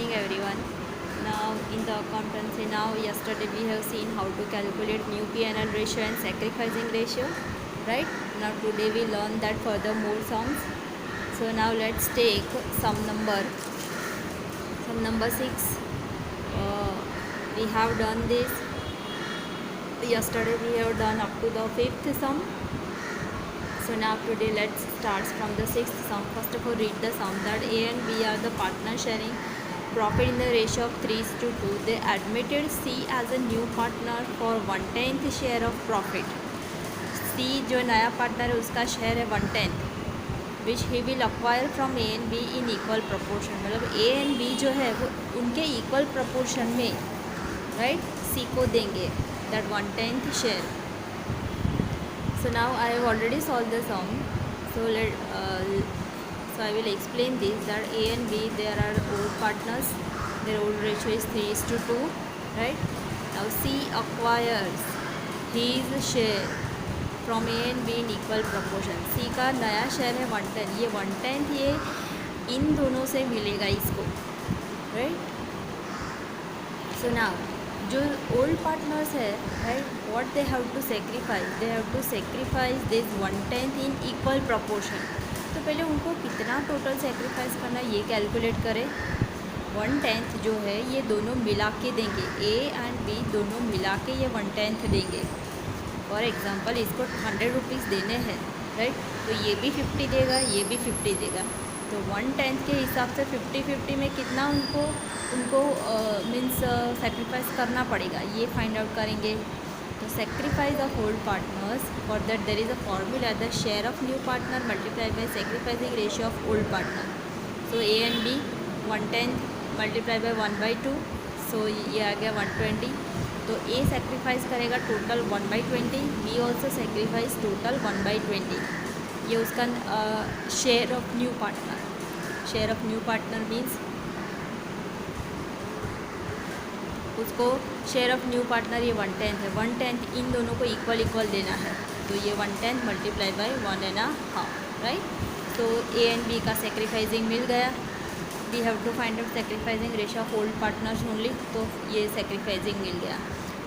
morning everyone. Now in the accountancy, now yesterday we have seen how to calculate new P&L ratio and sacrificing ratio, right? Now today we learn that further more sums. So now let's take sum number 6. We have done this yesterday. We have done up to the 5th sum. So now today let's start from the 6th sum. First of all, read the sum that A and B are the partners sharing profit in the ratio of 3:2. They admitted C as a new partner for 1/10 share of profit. C जो नया partner है उसका share है 1/10 which he will acquire from A and B in equal proportion. मतलब A and B जो है वो उनके इक्वल प्रपोर्शन में राइट सी को देंगे that 1/10 share. So now I have already solved the sum. So I will explain this that A and B there are old partners. Their old ratio is 3:2, right? Now C acquires his share from A and B in equal proportion. C का नया share है 1/10. ये 1/10 ये इन दोनों से मिलेगा इसको, right? So now जो ओल्ड पार्टनर्स है right what they have to sacrifice this 1/10 in equal proportion. तो पहले उनको कितना टोटल सेक्रीफाइस करना है ये कैलकुलेट करें. 1/10 जो है ये दोनों मिला के देंगे, ए एंड बी दोनों मिला के ये 1/10 देंगे. फॉर एग्जांपल इसको 100 रुपीज़ देने हैं राइट, तो ये भी 50 देगा, ये भी 50 देगा. तो 1/10 के हिसाब से 50-50 में कितना उनको मीन्स सेक्रीफाइस करना पड़ेगा ये फाइंड आउट करेंगे. तो sacrifice of old partners for that there is a formula the share of new partner multiply by sacrificing ratio of old partner. So A and B 1/10 multiply by 1/2. So ये आ गया 120. तो A sacrifice करेगा total 1/20, B also sacrifice total 1/20. ये उसका share of new partner. Share of new partner means उसको share of new partner ये 1/10 है. 1/10 इन दोनों को इक्वल देना है. तो ये 1/10 मल्टीप्लाई बाई 1.5 राइट. तो ए एंड बी का सेक्रीफाइसिंग मिल गया. We have to find out sacrificing ratio of old partners only. तो ये सेक्रीफाइसिंग मिल गया.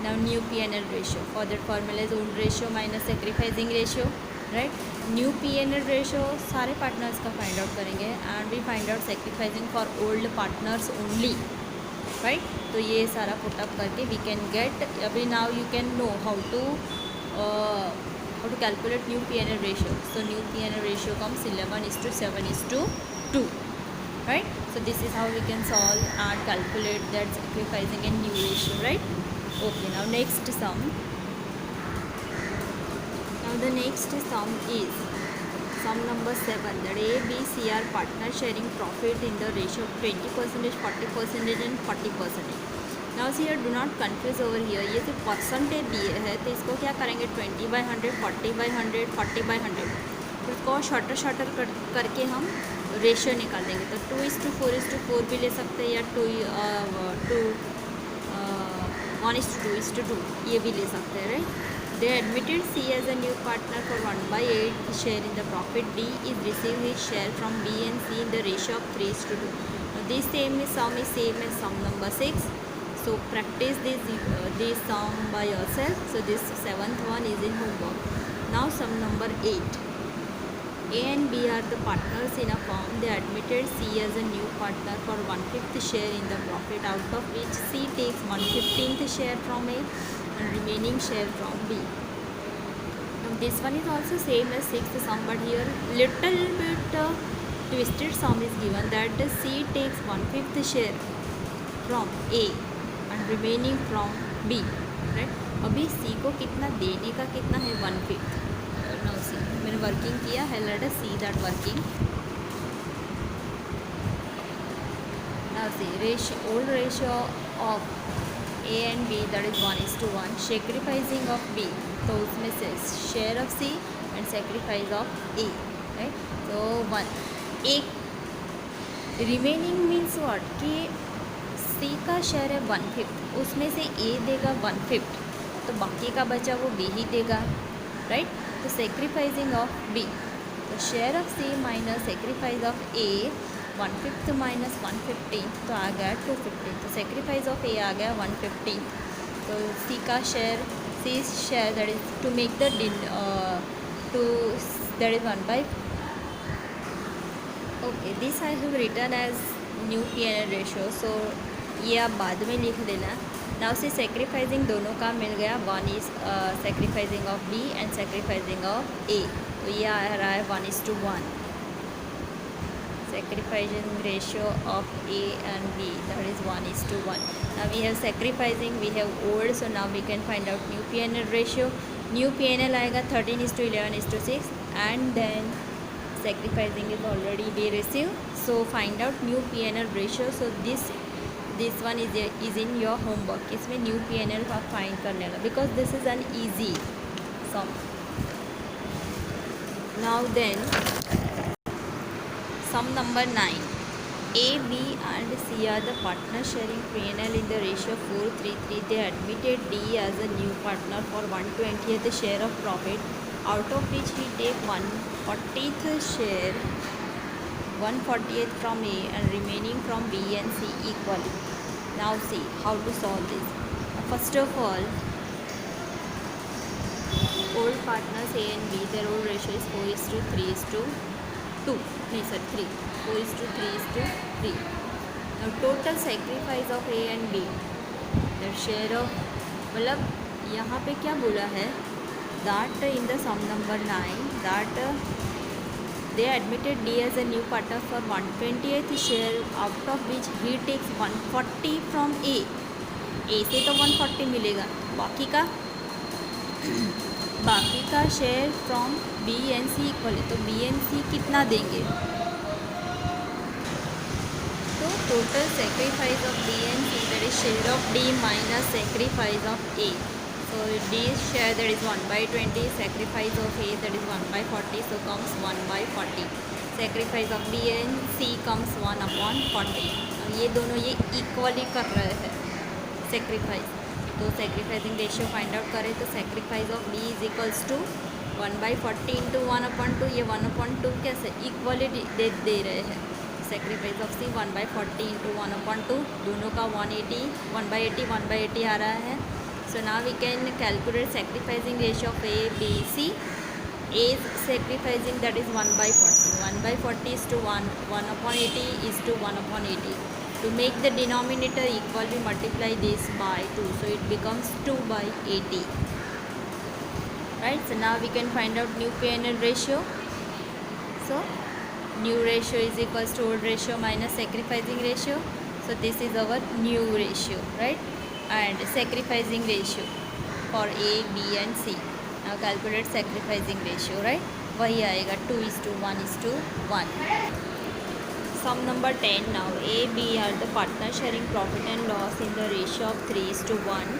Now new P&L ratio for that formula is old ratio minus sacrificing ratio right. New P&L ratio सारे partners का find out करेंगे and we find out sacrificing for old partners only right. तो ये सारा put up करके we can get. अभी now you can know how to calculate new P&L ratio. So new P&L ratio comes 11:7:2 right. So this is how we can solve and calculate that sacrificing and new ratio right. Okay, now next sum. Now the next sum is sum number 7 that A, B, C are partner sharing profit in the ratio of 20%, 40% and 40%. Now see here, do not confuse over here. ये सिर्फ percentage दिए है तो इसको क्या करेंगे 20/100, 40/100, 40/100. तो इसको शॉर्टर करके हम रेशियो निकाल देंगे. तो 2:4:4 भी ले सकते हैं या 1:2:2 ये भी ले सकते हैं right. They admitted C as a new partner for 1/8 share in the profit. D is receiving his share from B and C in the ratio of 3:2. Now this sum is same as sum number 6. So practice this sum by yourself. So this 7th one is in homework. Now sum number 8. A and B are the partners in a firm. They admitted C as a new partner for 1/5 share in the profit, out of which C takes 1/15 share from A and remaining share from B. Now this one is also same as 6th sum, but here little bit twisted sum is given that C takes 1/5 share from A and remaining from B right. अभी C को कितना देने का कितना है 1/5. Now see मैंने working किया है. Let us see that working. Now see old ratio of A and B that is 1:1. Sacrificing of B तो उसमें से share of C and sacrifice of A right. तो 1 एक रिमेनिंग मीन्स व्हाट कि C का share है 1/5, उसमें से A देगा 1/5 तो बाकी का बचा वो B ही देगा राइट. तो सेक्रीफाइसिंग ऑफ B तो share of C minus sacrifice of A 1/5 minus 1/15 तो आ गया 250, तो सेक्रीफाइस ऑफ ए आ गया 150. तो सी का share, C share that is to make the two that is 1 by. Okay, this I have written as new P N L ratio. So ये आप बाद में लिख देना. नाउ से सेक्रीफाइजिंग दोनों का मिल गया. One is sacrificing of B and sacrificing of A. तो ये आ रहा है 1:1. Sacrificing ratio of A and B, that is 1:1. Now we have sacrificing, we have old, so now we can find out new PNL ratio. New PNL आएगा 13:11:6, and then sacrificing is already be received. So find out new PNL ratio. So this one is in your homework. इसमें new PNL का find करने का, because this is an easy sum. Now then sum number 9. A, B and C are the partners sharing P&L in the ratio 4:3:3. They admitted D as a new partner for 1/20th share of profit, out of which he take 1/40th share, 1/40th from A and remaining from B and C equally. Now see how to solve this. First of all, old partners A and B, their old ratio is 4:3:2. नहीं sir 3. 4:3:3. Now total sacrifice of A and B, the share of, मतलब यहाँ पे क्या बोला है, that in the sum number 9 that they admitted D as a new partner for 1/20th share, out of which he takes 140 from A. A से तो 140 मिलेगा, बाकी का share from B and C equal है. तो बी एंड सी कितना देंगे, तो total sacrifice of B and C that is share of D minus sacrifice of A. So D share that is 1/20, sacrifice of A that is 1/40, so comes 1/40. Sacrifice of B and C comes 1/40. ये दोनों ये equally कर रहे हैं sacrifice. तो sacrificing ratio find out करें तो sacrifice of B is equals to 1/40 into 1/2. ये 1/2 कैसे इक्वली दे रहे हैं. सेक्रीफाइस ऑफ सी 1/40 इंटू 1/2, दोनों का 180, 1/80, 1/80 आ रहा है. So now we can calculate sacrificing ratio of A B C. A sacrificing that is 1/40. 1/40 is to 1/80 is to 1/80. To make the denominator equal, we multiply this by 2, so it becomes 2/80. Right, so now we can find out new P&L ratio. So new ratio is equals to old ratio minus sacrificing ratio. So this is our new ratio, right? And sacrificing ratio for A, B and C. Now calculate sacrificing ratio, right? वही आएगा 2:1:1. Sum number 10 now. A, B are the partners sharing profit and loss in the ratio of 3:1.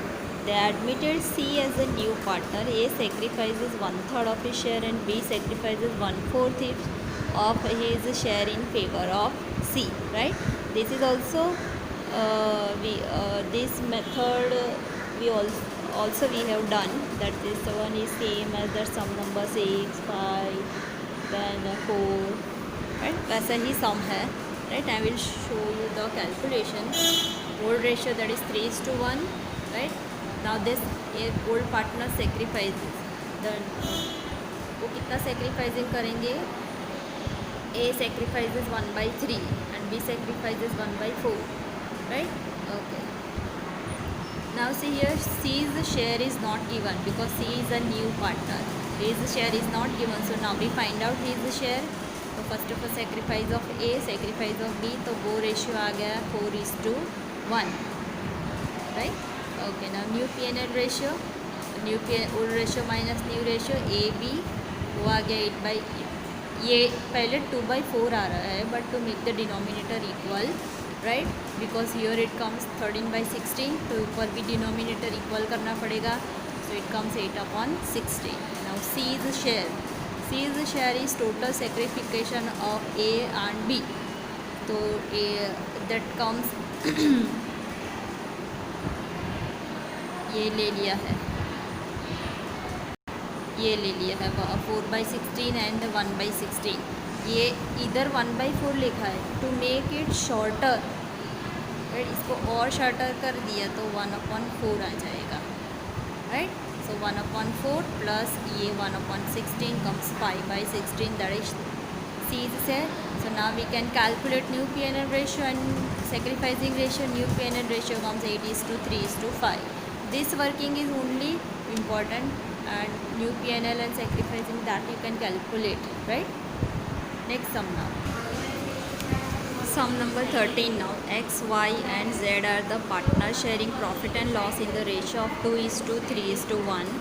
They admitted C as a new partner. A sacrifices 1/3 of his share and B sacrifices 1/4 of his share in favor of C. Right? This is also this method we also we have done. That this one is same as the sum number 6, 5, then 4. Right? वैसा ही सम है. Right? I will show you the calculation. Old ratio that is 3:1. Right? Now this old partner sacrifices. Then वो कितना sacrificing करेंगे? A sacrifices 1/3 and B sacrifices 1/4. Right? Okay. Now see here, C's share is not given because C is a new partner. His share is not given, so now we find out his share. तो first of all sacrifice of A, sacrifice of B, तो वो ratio आ गया 4:1. Right. Okay, now new P&L ratio, old ratio minus new ratio A B, वो आ गया 8/8. ये पहले 2/4 आ रहा है, but to make the denominator equal, right, because here it comes 13/16, तो ऊपर भी डिनोमिनेटर इक्वल करना पड़ेगा. So it comes 8/16. Now C is share. C's share is total sacrification of A and B. तो A that comes ये ले लिया है, 4/16 एंड 1/16. ये इधर 1/4 लिखा है. To make it shorter right. इसको और शॉर्टर कर दिया तो 1/4 आ जाएगा, राइट। So 1/4 plus ये 1/16 comes 5/16, that is C is here. So now we can calculate new P&L ratio and sacrificing ratio. New P&L ratio comes 8:3:5. This working is only important, and new P&L and sacrificing that you can calculate, right? Next sum now. Sum number 13 now. X, Y and Z are the partners sharing profit and loss in the ratio of 2:3:1.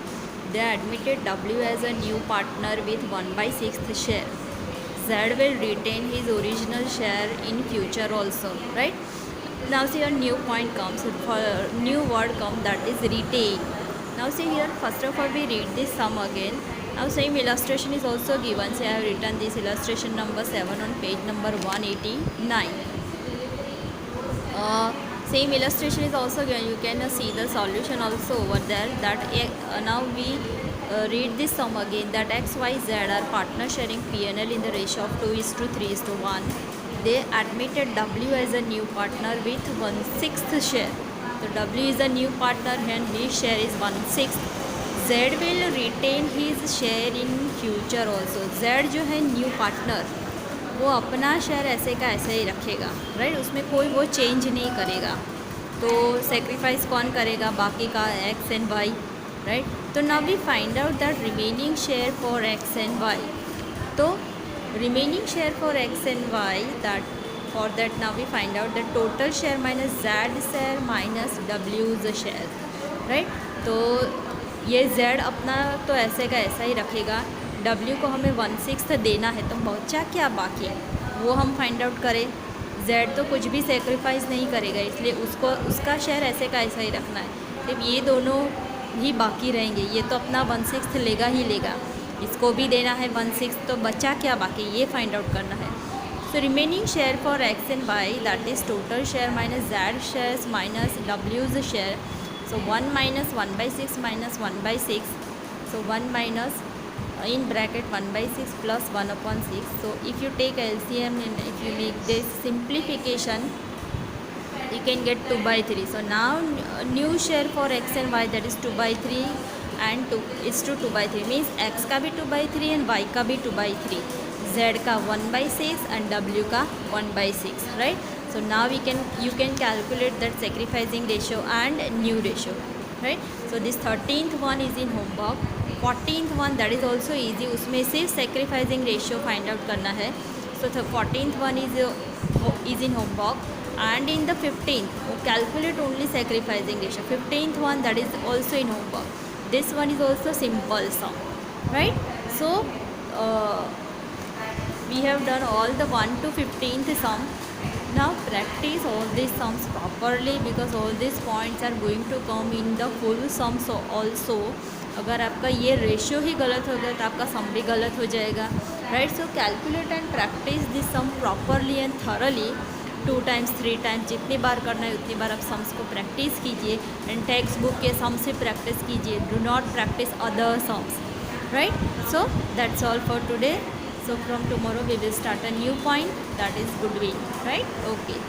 They admitted W as a new partner with 1/6 share. Z will retain his original share in future also, right? Now see, a new point comes, for new word comes, that is retain. Now see here, first of all we read this sum again. Now same illustration is also given. So I have written this illustration number 7 on page number 189. Same illustration is also given. You can see the solution also over there. That now we read this sum again, that X, Y, Z are partner sharing P&L in the ratio of 2:3:1. They admitted W as a new partner with 1/6 share. So W is a new partner and his share is 1/6. Z will retain his share in future also. Z जो है new partner, वो अपना share ऐसे का ऐसे ही रखेगा, right. उसमें कोई वो चेंज नहीं करेगा। तो सेक्रीफाइस कौन करेगा? बाकी का एक्स एंड वाई, राइट। तो now we find out that remaining share for X and Y. तो remaining share for X and Y, that for that now we find out the total share minus Z share minus डब्ल्यूज share, right. तो ये Z अपना तो ऐसे का ऐसा ही रखेगा, डब्ल्यू को हमें 1/6 देना है, तो बचा क्या बाकी वो हम फाइंड आउट करें. जेड तो कुछ भी सेक्रीफाइस नहीं करेगा, इसलिए उसको उसका शेयर ऐसे का ऐसा ही रखना है. सिर्फ ये दोनों ही बाकी रहेंगे. ये तो अपना 1/6 लेगा ही लेगा, इसको भी देना है 1/6, तो बचा क्या बाकी ये फाइंड आउट करना है. So remaining share for X and Y, that is total share minus Z shares minus डब्ल्यूज share. So 1 - 1/6 minus 1/6, so 1 minus in bracket 1/6 plus 1/6. So if you take LCM and if you make this simplification, you can get 2/3. So now new share for x and y, that is 2/3 and 2 is to 2/3, means x का भी 2/3 and y का भी 2/3, z का 1/6 and w का 1/6, right. So now you can calculate that sacrificing ratio and new ratio, right. So this 13th one is in homework. 14th one, that is also easy, उसमें सिर्फ sacrificing ratio find out करना है. So the 14th one is in homework, and in the 15th calculate only sacrificing ratio. 15th one, that is also in homework. This one is also simple sum, right. So we have done all the 1 to 15th sum. Now practice all these sums properly, because all these points are going to come in the full sum. So also अगर आपका ये ratio ही गलत हो गया तो आपका सम भी गलत हो जाएगा, right. So calculate and practice this sum properly and thoroughly 2 times 3 times, जितनी बार करना है उतनी बार आप सम्स को प्रैक्टिस कीजिए. एंड टेक्स्ट बुक के सम से प्रैक्टिस कीजिए, do not practice other sums, right. So that's all for today. So from tomorrow we will start a new point, that is goodwill, right. Okay.